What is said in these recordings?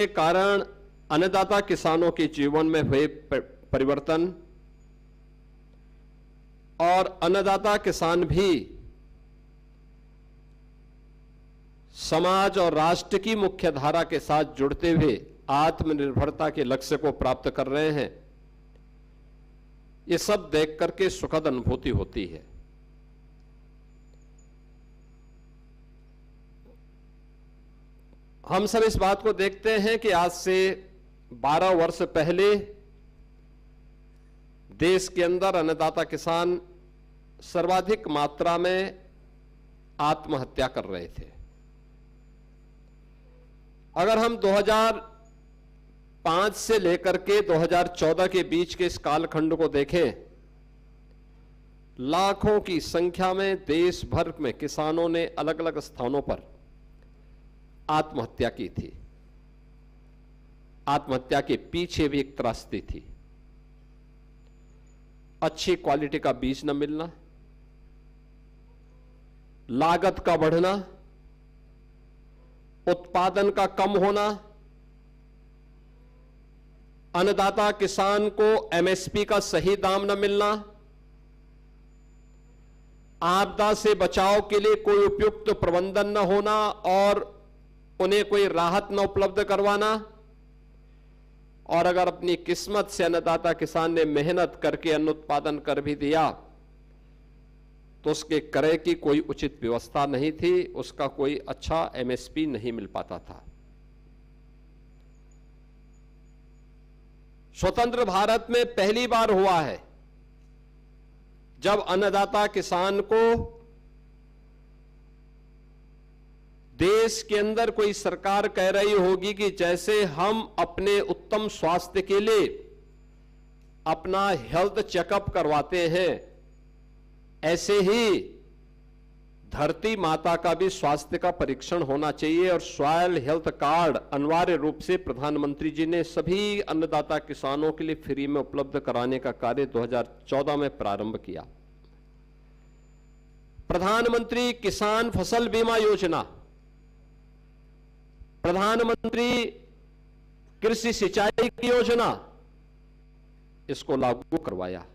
के कारण अन्नदाता किसानों के जीवन में हुए परिवर्तन और अन्नदाता किसान भी समाज और राष्ट्र की मुख्य धारा के साथ जुड़ते हुए आत्मनिर्भरता के लक्ष्य को प्राप्त कर रहे हैं। ये सब देख करके सुखद अनुभूति होती है। हम सब इस बात को देखते हैं कि आज से 12 वर्ष पहले देश के अंदर अन्नदाता किसान सर्वाधिक मात्रा में आत्महत्या कर रहे थे। अगर हम 2005 से लेकर के 2014 के बीच के इस कालखंड को देखें, लाखों की संख्या में देश भर में किसानों ने अलग अलग स्थानों पर आत्महत्या की थी। आत्महत्या के पीछे भी एक त्रासदी थी। अच्छी क्वालिटी का बीज न मिलना, लागत का बढ़ना, उत्पादन का कम होना, अन्नदाता किसान को एमएसपी का सही दाम न मिलना, आपदा से बचाव के लिए कोई उपयुक्त प्रबंधन न होना और उन्हें कोई राहत न उपलब्ध करवाना, और अगर अपनी किस्मत से अन्नदाता किसान ने मेहनत करके अन्न उत्पादन कर भी दिया तो उसके क्रय की कोई उचित व्यवस्था नहीं थी, उसका कोई अच्छा एमएसपी नहीं मिल पाता था। स्वतंत्र भारत में पहली बार हुआ है जब अन्नदाता किसान को देश के अंदर कोई सरकार कह रही होगी कि जैसे हम अपने उत्तम स्वास्थ्य के लिए अपना हेल्थ चेकअप करवाते हैं, ऐसे ही धरती माता का भी स्वास्थ्य का परीक्षण होना चाहिए और सॉयल हेल्थ कार्ड अनिवार्य रूप से प्रधानमंत्री जी ने सभी अन्नदाता किसानों के लिए फ्री में उपलब्ध कराने का कार्य 2014 में प्रारंभ किया। प्रधानमंत्री किसान फसल बीमा योजना, प्रधानमंत्री कृषि सिंचाई की योजना, इसको लागू करवाया।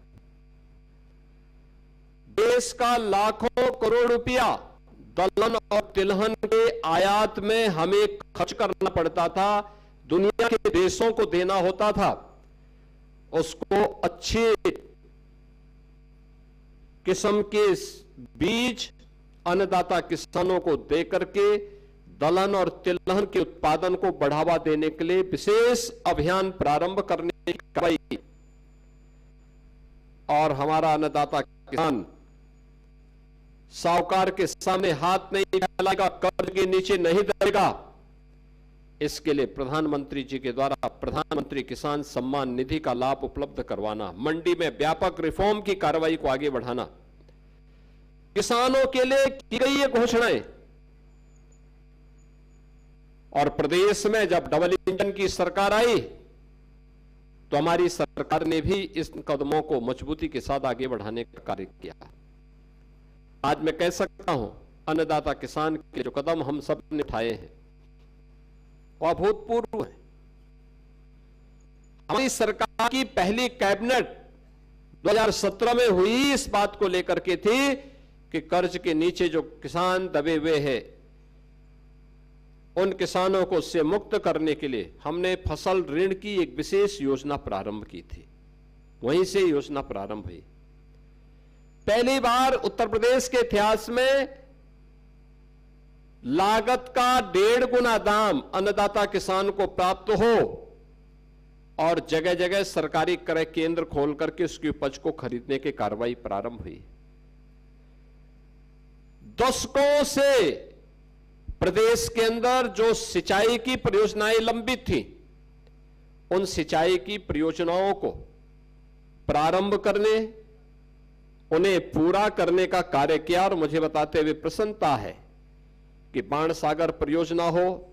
देश का लाखों करोड़ रुपया दलहन और तिलहन के आयात में हमें खर्च करना पड़ता था, दुनिया के देशों को देना होता था, उसको अच्छे किस्म के बीज अन्नदाता किसानों को देकर के दलहन और तिलहन के उत्पादन को बढ़ावा देने के लिए विशेष अभियान प्रारंभ करने की कार्रवाई, और हमारा अन्नदाता किसान साहूकार के सामने हाथ नहीं फैलाएगा, कर्ज के नीचे नहीं दबेगा। इसके लिए प्रधानमंत्री जी के द्वारा प्रधानमंत्री किसान सम्मान निधि का लाभ उपलब्ध करवाना, मंडी में व्यापक रिफॉर्म की कार्रवाई को आगे बढ़ाना, किसानों के लिए की गई ये घोषणाएं, और प्रदेश में जब डबल इंजन की सरकार आई तो हमारी सरकार ने भी इस कदमों को मजबूती के साथ आगे बढ़ाने का कार्य किया। आज मैं कह सकता हूं, अन्नदाता किसान के जो कदम हम सब ने उठाए हैं वह अभूतपूर्व है। हमारी सरकार की पहली कैबिनेट 2017 में हुई इस बात को लेकर के थी कि कर्ज के नीचे जो किसान दबे हुए हैं उन किसानों को उससे मुक्त करने के लिए हमने फसल ऋण की एक विशेष योजना प्रारंभ की थी। वहीं से योजना प्रारंभ हुई। पहली बार उत्तर प्रदेश के इतिहास में लागत का 1.5 गुना दाम अन्नदाता किसान को प्राप्त हो और जगह जगह सरकारी क्रय केंद्र खोल करके उसकी उपज को खरीदने की कार्रवाई प्रारंभ हुई। दशकों से प्रदेश के अंदर जो सिंचाई की परियोजनाएं लंबित थी, उन सिंचाई की परियोजनाओं को प्रारंभ करने, उन्हें पूरा करने का कार्य किया। और मुझे बताते हुए प्रसन्नता है कि बाणसागर परियोजना हो,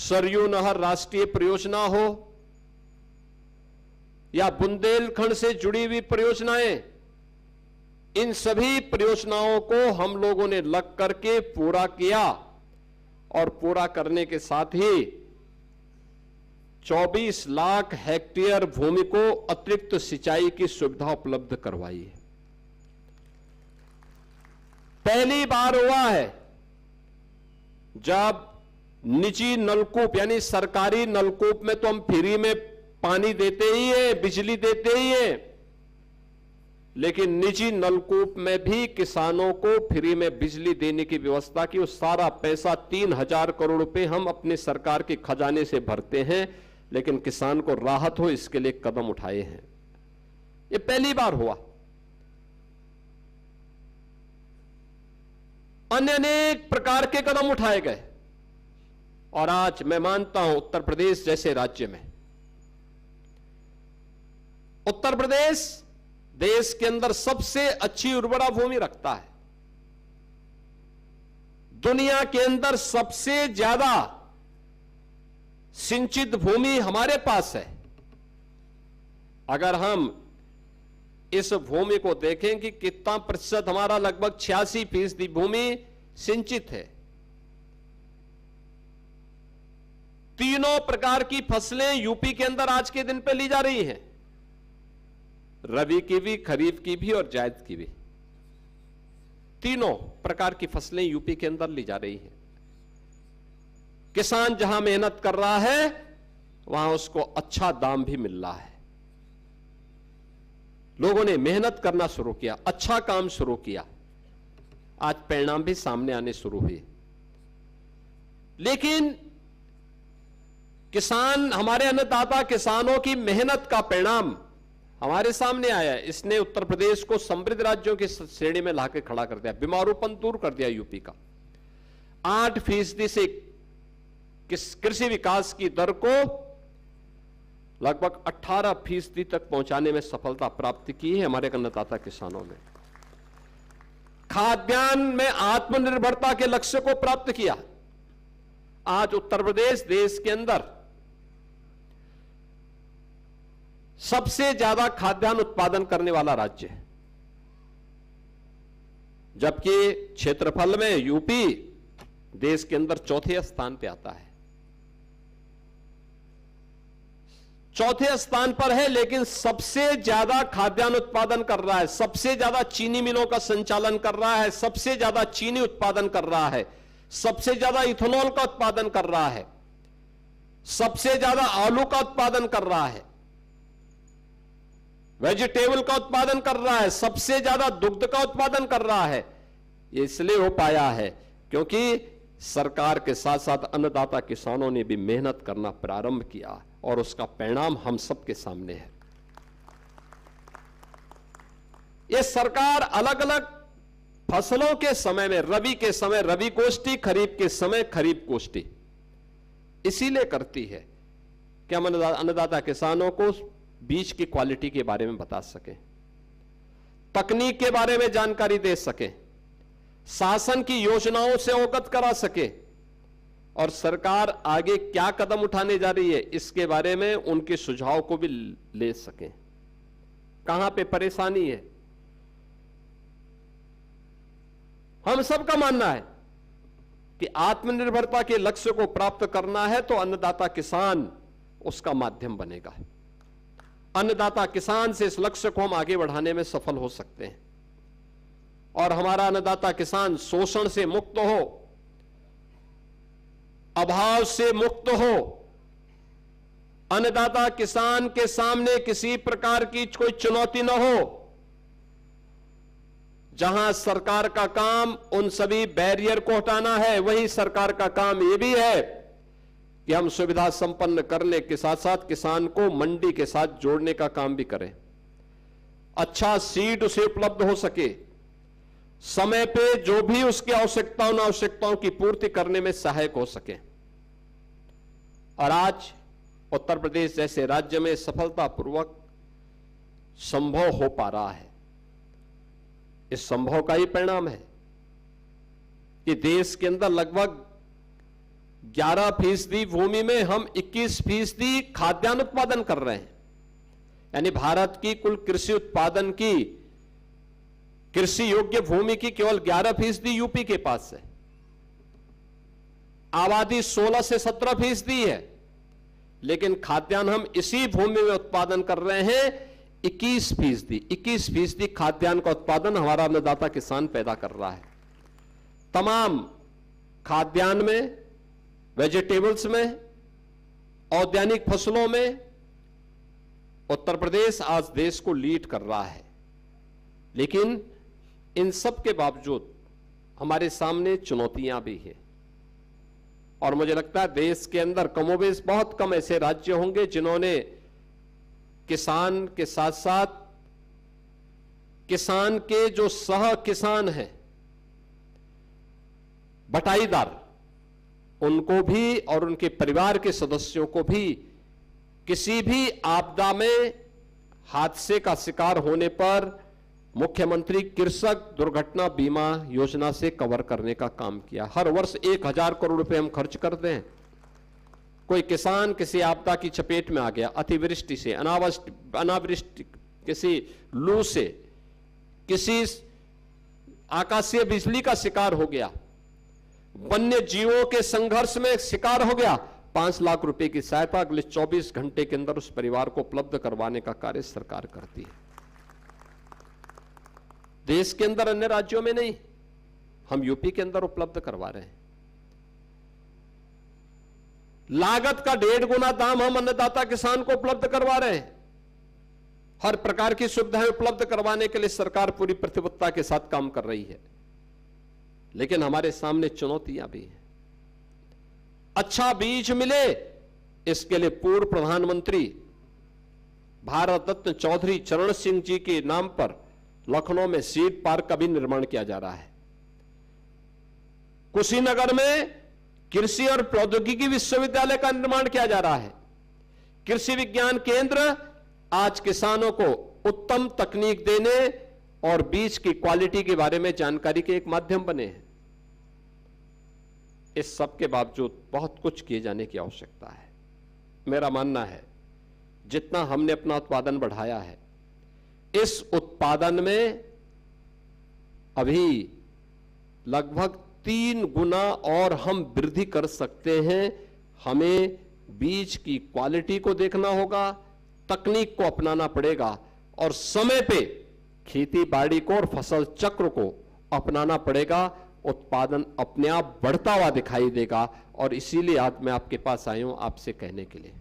सरयू नहर राष्ट्रीय परियोजना हो या बुंदेलखंड से जुड़ी हुई परियोजनाएं, इन सभी परियोजनाओं को हम लोगों ने लग करके पूरा किया और पूरा करने के साथ ही 24 लाख हेक्टेयर भूमि को अतिरिक्त सिंचाई की सुविधा उपलब्ध करवाई है। पहली बार हुआ है जब निजी नलकूप यानी सरकारी नलकूप में तो हम फ्री में पानी देते ही है, बिजली देते ही है, लेकिन निजी नलकूप में भी किसानों को फ्री में बिजली देने की व्यवस्था की। वो सारा पैसा 3000 करोड़ रुपए हम अपने सरकार के खजाने से भरते हैं, लेकिन किसान को राहत हो इसके लिए कदम उठाए हैं। ये पहली बार हुआ। अन्य अनेक प्रकार के कदम उठाए गए और आज मैं मानता हूं उत्तर प्रदेश जैसे राज्य में, उत्तर प्रदेश देश के अंदर सबसे अच्छी उर्वरा भूमि रखता है। दुनिया के अंदर सबसे ज्यादा सिंचित भूमि हमारे पास है। अगर हम इस भूमि को देखें कि कितना प्रतिशत, हमारा लगभग 86% भूमि सिंचित है। तीनों प्रकार की फसलें यूपी के अंदर आज के दिन पे ली जा रही हैं, रबी की भी, खरीफ की भी और जायद की भी। तीनों प्रकार की फसलें यूपी के अंदर ली जा रही हैं। किसान जहां मेहनत कर रहा है वहां उसको अच्छा दाम भी मिल रहा है। लोगों ने मेहनत करना शुरू किया, अच्छा काम शुरू किया, आज परिणाम भी सामने आने शुरू हुए। लेकिन किसान, हमारे अन्नदाता किसानों की मेहनत का परिणाम हमारे सामने आया है। इसने उत्तर प्रदेश को समृद्ध राज्यों की श्रेणी में लाकर खड़ा कर दिया, बीमारूपन दूर कर दिया यूपी का। 8% से कृषि विकास की दर को लगभग 18% तक पहुंचाने में सफलता प्राप्त की है हमारे अन्नदाता किसानों ने। खाद्यान्न में आत्मनिर्भरता के लक्ष्य को प्राप्त किया। आज उत्तर प्रदेश देश के अंदर सबसे ज्यादा खाद्यान्न उत्पादन करने वाला राज्य है, जबकि क्षेत्रफल में यूपी देश के अंदर चौथे स्थान पे आता है। चौथे स्थान पर है, लेकिन सबसे ज्यादा खाद्यान्न उत्पादन कर रहा है, सबसे ज्यादा चीनी मिलों का संचालन कर रहा है, सबसे ज्यादा चीनी उत्पादन कर रहा है, सबसे ज्यादा इथेनॉल का उत्पादन कर रहा है, सबसे ज्यादा आलू का उत्पादन कर रहा है, वेजिटेबल का उत्पादन कर रहा है, सबसे ज्यादा दुग्ध का उत्पादन कर रहा है। ये इसलिए हो पाया है क्योंकि सरकार के साथ साथ अन्नदाता किसानों ने भी मेहनत करना प्रारंभ किया और उसका परिणाम हम सबके सामने है। ये सरकार अलग अलग फसलों के समय में, रबी के समय रबी गोष्ठी, खरीफ के समय खरीफ गोष्ठी इसीलिए करती है कि हम अन्नदाता किसानों को बीज की क्वालिटी के बारे में बता सके, तकनीक के बारे में जानकारी दे सके, शासन की योजनाओं से अवगत करा सके और सरकार आगे क्या कदम उठाने जा रही है इसके बारे में उनके सुझाव को भी ले सके। कहां पे परेशानी है, हम सबका मानना है कि आत्मनिर्भरता के लक्ष्य को प्राप्त करना है तो अन्नदाता किसान उसका माध्यम बनेगा। अन्नदाता किसान से इस लक्ष्य को हम आगे बढ़ाने में सफल हो सकते हैं और हमारा अन्नदाता किसान शोषण से मुक्त हो, अभाव से मुक्त हो, अन्नदाता किसान के सामने किसी प्रकार की कोई चुनौती न हो। जहां सरकार का काम उन सभी बैरियर को हटाना है, वहीं सरकार का काम यह भी है कि हम सुविधा संपन्न करने के साथ साथ किसान को मंडी के साथ जोड़ने का काम भी करें। अच्छा सीड उसे उपलब्ध हो सके, समय पे जो भी उसकी आवश्यकताओं की पूर्ति करने में सहायक हो सके। और आज उत्तर प्रदेश जैसे राज्य में सफलतापूर्वक संभव हो पा रहा है। इस संभव का ही परिणाम है कि देश के अंदर लगभग 11% भूमि में हम 21% खाद्यान्न उत्पादन कर रहे हैं। यानी भारत की कुल कृषि उत्पादन की, कृषि योग्य भूमि की केवल 11% यूपी के पास है। आबादी 16 से 17% है, लेकिन खाद्यान्न हम इसी भूमि में उत्पादन कर रहे हैं 21% खाद्यान्न का उत्पादन हमारा अन्नदाता किसान पैदा कर रहा है। तमाम खाद्यान्न में, वेजिटेबल्स में, औद्यानिक फसलों में उत्तर प्रदेश आज देश को लीड कर रहा है। लेकिन इन सब के बावजूद हमारे सामने चुनौतियां भी हैं, और मुझे लगता है देश के अंदर कमोबेश बहुत कम ऐसे राज्य होंगे जिन्होंने किसान के साथ साथ किसान के जो सह किसान हैं, बटाईदार, उनको भी और उनके परिवार के सदस्यों को भी किसी भी आपदा में हादसे का शिकार होने पर मुख्यमंत्री कृषक दुर्घटना बीमा योजना से कवर करने का काम किया। हर वर्ष 1000 करोड़ रुपए हम खर्च करते हैं। कोई किसान किसी आपदा की चपेट में आ गया, अतिवृष्टि से, अनावृष्टि, किसी लू से, किसी आकाशीय बिजली का शिकार हो गया, वन्य जीवों के संघर्ष में शिकार हो गया, 5 लाख रुपए की सहायता अगले 24 घंटे के अंदर उस परिवार को उपलब्ध करवाने का कार्य सरकार करती है। देश के अंदर अन्य राज्यों में नहीं, हम यूपी के अंदर उपलब्ध करवा रहे हैं। लागत का 1.5 गुना दाम हम अन्नदाता किसान को उपलब्ध करवा रहे हैं। हर प्रकार की सुविधाएं उपलब्ध करवाने के लिए सरकार पूरी प्रतिबद्धता के साथ काम कर रही है, लेकिन हमारे सामने चुनौतियां भी हैं। अच्छा बीज मिले, इसके लिए पूर्व प्रधानमंत्री भारत रत्न चौधरी चरण सिंह जी के नाम पर लखनऊ में सीड पार्क का भी निर्माण किया जा रहा है। कुशीनगर में कृषि और प्रौद्योगिकी विश्वविद्यालय का निर्माण किया जा रहा है। कृषि विज्ञान केंद्र आज किसानों को उत्तम तकनीक देने और बीज की क्वालिटी के बारे में जानकारी के एक माध्यम बने हैं। इस सब के बावजूद बहुत कुछ किए जाने की आवश्यकता है। मेरा मानना है जितना हमने अपना उत्पादन बढ़ाया है, इस उत्पादन में अभी लगभग 3 गुना और हम वृद्धि कर सकते हैं। हमें बीज की क्वालिटी को देखना होगा, तकनीक को अपनाना पड़ेगा और समय पे खेती बाड़ी को और फसल चक्र को अपनाना पड़ेगा। उत्पादन अपने आप बढ़ता हुआ दिखाई देगा, और इसीलिए आज मैं आपके पास आया हूं आपसे कहने के लिए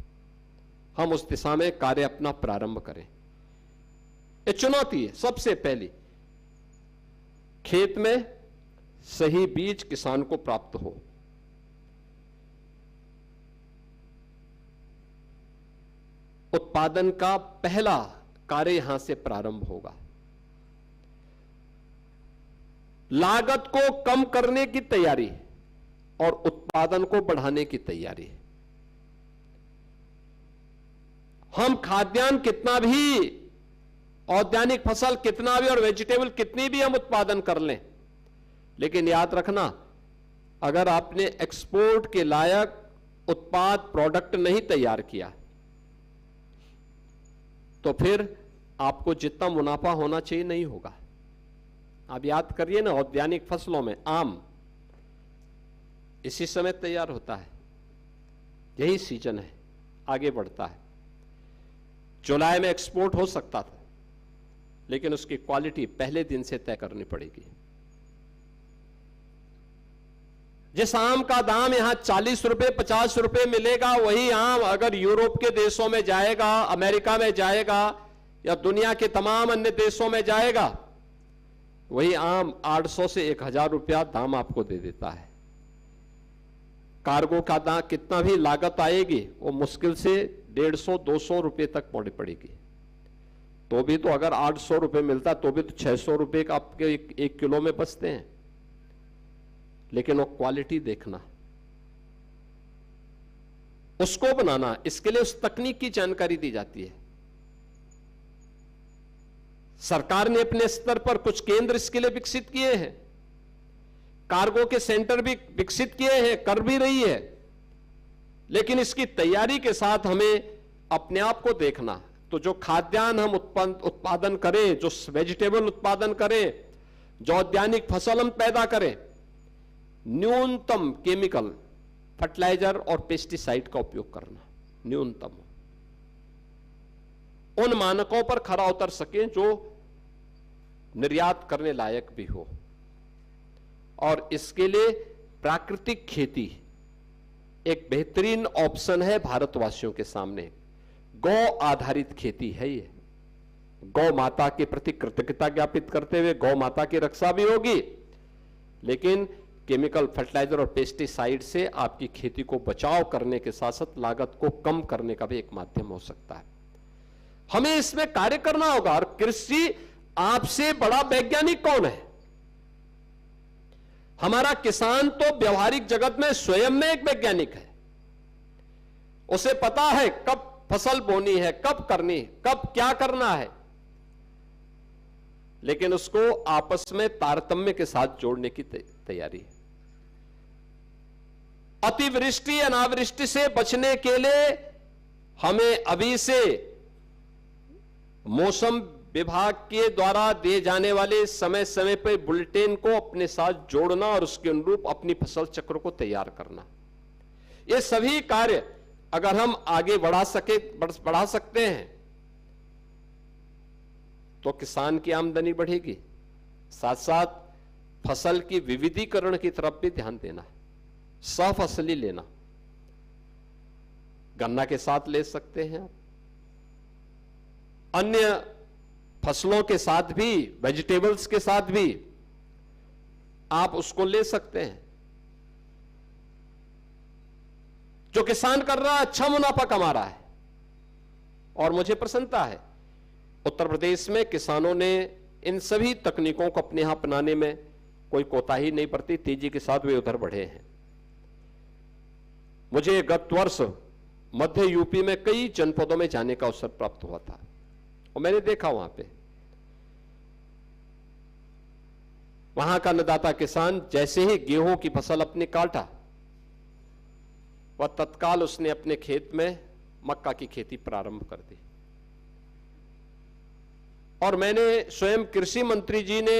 हम उस दिशा में कार्य अपना प्रारंभ करें। ये चुनौती है। सबसे पहली, खेत में सही बीज किसान को प्राप्त हो। उत्पादन का पहला कार्य यहां से प्रारंभ होगा। लागत को कम करने की तैयारी और उत्पादन को बढ़ाने की तैयारी। हम खाद्यान्न कितना भी, औद्यानिक फसल कितना भी और वेजिटेबल कितनी भी हम उत्पादन कर लें, लेकिन याद रखना, अगर आपने एक्सपोर्ट के लायक उत्पाद, प्रोडक्ट नहीं तैयार किया, तो फिर आपको जितना मुनाफा होना चाहिए नहीं होगा। आप याद करिए ना, औद्यानिक फसलों में आम इसी समय तैयार होता है, यही सीजन है, आगे बढ़ता है। जुलाई में एक्सपोर्ट हो सकता था, लेकिन उसकी क्वालिटी पहले दिन से तय करनी पड़ेगी। जिस आम का दाम यहां 40 रुपए 50 रुपए मिलेगा, वही आम अगर यूरोप के देशों में जाएगा, अमेरिका में जाएगा या दुनिया के तमाम अन्य देशों में जाएगा, वही आम 800 से 1000 रुपया दाम आपको दे देता है। कार्गो का दाम कितना भी लागत आएगी, वो मुश्किल से 150-200 रुपए तक पड़ेगी। तो भी तो अगर 800 रुपए मिलता तो भी तो 600 रुपए का आपके 1 किलो में बचते हैं। लेकिन वो क्वालिटी देखना, उसको बनाना, इसके लिए उस तकनीक की जानकारी दी जाती है। सरकार ने अपने स्तर पर कुछ केंद्र इसके लिए विकसित किए हैं, कार्गो के सेंटर भी विकसित किए हैं, कर भी रही है। लेकिन इसकी तैयारी के साथ हमें अपने आप को देखना। तो जो खाद्यान्न हम उत्पादन करें, जो वेजिटेबल उत्पादन करें, जो औद्यानिक फसल हम पैदा करें, न्यूनतम केमिकल, फर्टिलाइजर और पेस्टिसाइड का उपयोग करना न्यूनतम हो, उन मानकों पर खरा उतर सके जो निर्यात करने लायक भी हो। और इसके लिए प्राकृतिक खेती एक बेहतरीन ऑप्शन है भारतवासियों के सामने। गौ आधारित खेती है ये। गौ माता के प्रति कृतज्ञता ज्ञापित करते हुए गौ माता की रक्षा भी होगी, लेकिन केमिकल फर्टिलाइजर और पेस्टिसाइड से आपकी खेती को बचाव करने के साथ साथ लागत को कम करने का भी एक माध्यम हो सकता है। हमें इसमें कार्य करना होगा। और कृषि आपसे बड़ा वैज्ञानिक कौन है? हमारा किसान तो व्यवहारिक जगत में स्वयं में एक वैज्ञानिक है। उसे पता है कब फसल बोनी है, कब करनी है, कब क्या करना है, लेकिन उसको आपस में तारतम्य के साथ जोड़ने की तैयारी है। अतिवृष्टि अनावृष्टि से बचने के लिए हमें अभी से मौसम विभाग के द्वारा दिए जाने वाले समय समय पर बुलेटिन को अपने साथ जोड़ना और उसके अनुरूप अपनी फसल चक्र को तैयार करना, ये सभी कार्य अगर हम आगे बढ़ा सकते हैं तो किसान की आमदनी बढ़ेगी। साथ साथ फसल की विविधीकरण की तरफ भी ध्यान देना, सहफसली लेना। गन्ना के साथ ले सकते हैं, अन्य फसलों के साथ भी, वेजिटेबल्स के साथ भी आप उसको ले सकते हैं। जो किसान कर रहा है अच्छा मुनाफा कमा रहा है और मुझे प्रसन्नता है उत्तर प्रदेश में किसानों ने इन सभी तकनीकों को अपने यहां अपनाने में कोई कोताही नहीं बरती, तेजी के साथ वे उधर बढ़े हैं। मुझे गत वर्ष मध्य यूपी में कई जनपदों में जाने का अवसर प्राप्त हुआ था और मैंने देखा वहां का अन्नदाता किसान जैसे ही गेहूं की फसल अपने काटा, वह तत्काल उसने अपने खेत में मक्का की खेती प्रारंभ कर दी। और मैंने स्वयं कृषि मंत्री जी ने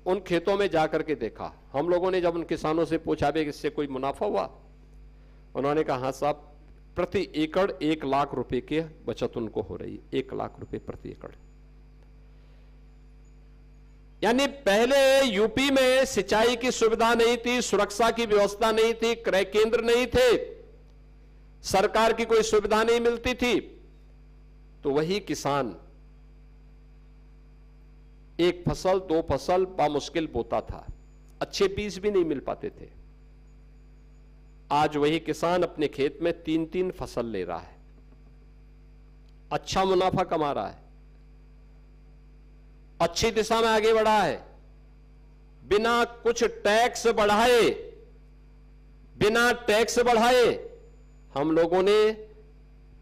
उन खेतों में जाकर के देखा। हम लोगों ने जब उन किसानों से पूछा भी इससे कोई मुनाफा हुआ, उन्होंने कहा हाँ साहब, प्रति एकड़ 1 लाख रुपए की बचत उनको हो रही है। 1 लाख रुपए प्रति एकड़। यानी पहले यूपी में सिंचाई की सुविधा नहीं थी, सुरक्षा की व्यवस्था नहीं थी, क्रय केंद्र नहीं थे, सरकार की कोई सुविधा नहीं मिलती थी, तो वही किसान एक फसल 2 फसल बामुश्किल बोता था, अच्छे बीज भी नहीं मिल पाते थे। आज वही किसान अपने खेत में 3-3 फसल ले रहा है, अच्छा मुनाफा कमा रहा है, अच्छी दिशा में आगे बढ़ा है। बिना कुछ टैक्स बढ़ाए हम लोगों ने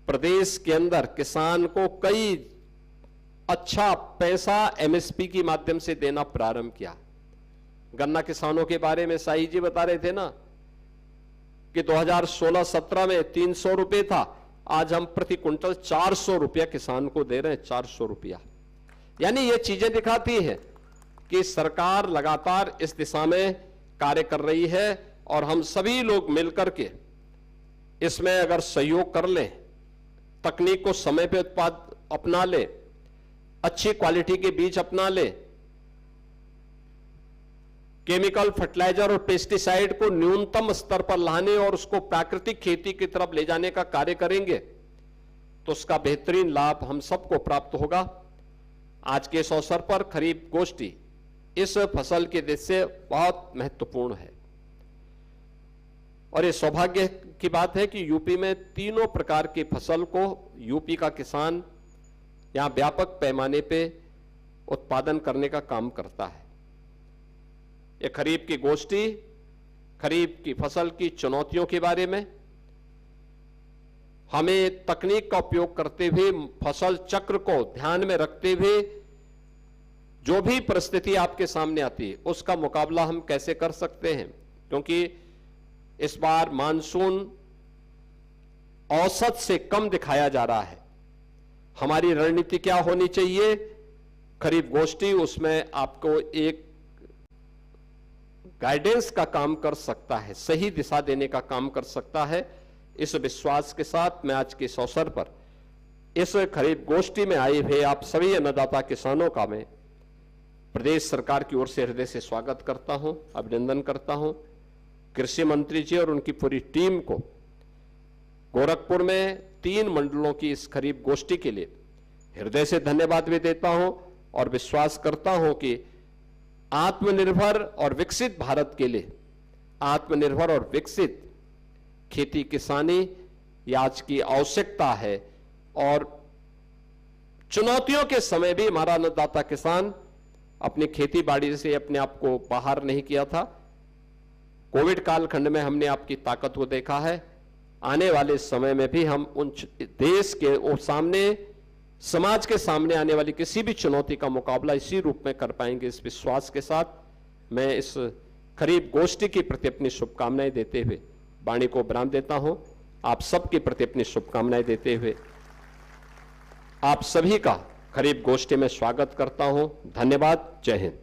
प्रदेश के अंदर किसान को कई अच्छा पैसा एमएसपी के माध्यम से देना प्रारंभ किया। गन्ना किसानों के बारे में साई जी बता रहे थे ना कि 2016-17 में 300 रुपए था, आज हम प्रति क्विंटल 400 रुपया किसान को दे रहे हैं। 400 रुपया। यानी ये चीजें दिखाती हैं कि सरकार लगातार इस दिशा में कार्य कर रही है और हम सभी लोग मिलकर के इसमें अगर सहयोग कर लें, तकनीक को समय पे उत्पाद अपना ले, अच्छी क्वालिटी के बीज अपना ले, केमिकल फर्टिलाइजर और पेस्टिसाइड को न्यूनतम स्तर पर लाने और उसको प्राकृतिक खेती की तरफ ले जाने का कार्य करेंगे तो उसका बेहतरीन लाभ हम सबको प्राप्त होगा। आज के इस अवसर पर खरीफ गोष्ठी इस फसल के दृष्टि से बहुत महत्वपूर्ण है और ये सौभाग्य की बात है कि यूपी में तीनों प्रकार की फसल को यूपी का किसान यहां व्यापक पैमाने पे उत्पादन करने का काम करता है। ये खरीफ की गोष्ठी खरीफ की फसल की चुनौतियों के बारे में, हमें तकनीक का उपयोग करते हुए फसल चक्र को ध्यान में रखते हुए जो भी परिस्थिति आपके सामने आती है उसका मुकाबला हम कैसे कर सकते हैं, क्योंकि इस बार मानसून औसत से कम दिखाया जा रहा है। हमारी रणनीति क्या होनी चाहिए? खरीफ गोष्ठी, उसमें आपको एक गाइडेंस का काम कर सकता है, सही दिशा देने का काम कर सकता है। इस विश्वास के साथ मैं आज के इस अवसर पर इस खरीद गोष्ठी में आए हुए आप सभी अन्नदाता किसानों का मैं प्रदेश सरकार की ओर से हृदय से स्वागत करता हूं, अभिनंदन करता हूं। कृषि मंत्री जी और उनकी पूरी टीम को गोरखपुर में 3 मंडलों की इस खरीद गोष्ठी के लिए हृदय से धन्यवाद भी देता हूं और विश्वास करता हूं कि आत्मनिर्भर और विकसित भारत के लिए आत्मनिर्भर और विकसित खेती किसानी ये आज की आवश्यकता है। और चुनौतियों के समय भी हमारा अन्नदाता किसान अपनी खेती बाड़ी से अपने आप को बाहर नहीं किया था। कोविड कालखंड में हमने आपकी ताकत को देखा है। आने वाले समय में भी हम उन देश के सामने, समाज के सामने आने वाली किसी भी चुनौती का मुकाबला इसी रूप में कर पाएंगे। इस विश्वास के साथ मैं इस खरीद गोष्ठी के प्रति अपनी शुभकामनाएं देते हुए वाणी को विराम देता हूं। आप सबके प्रति अपनी शुभकामनाएं देते हुए आप सभी का खरीद गोष्ठी में स्वागत करता हूं। धन्यवाद। जय हिंद।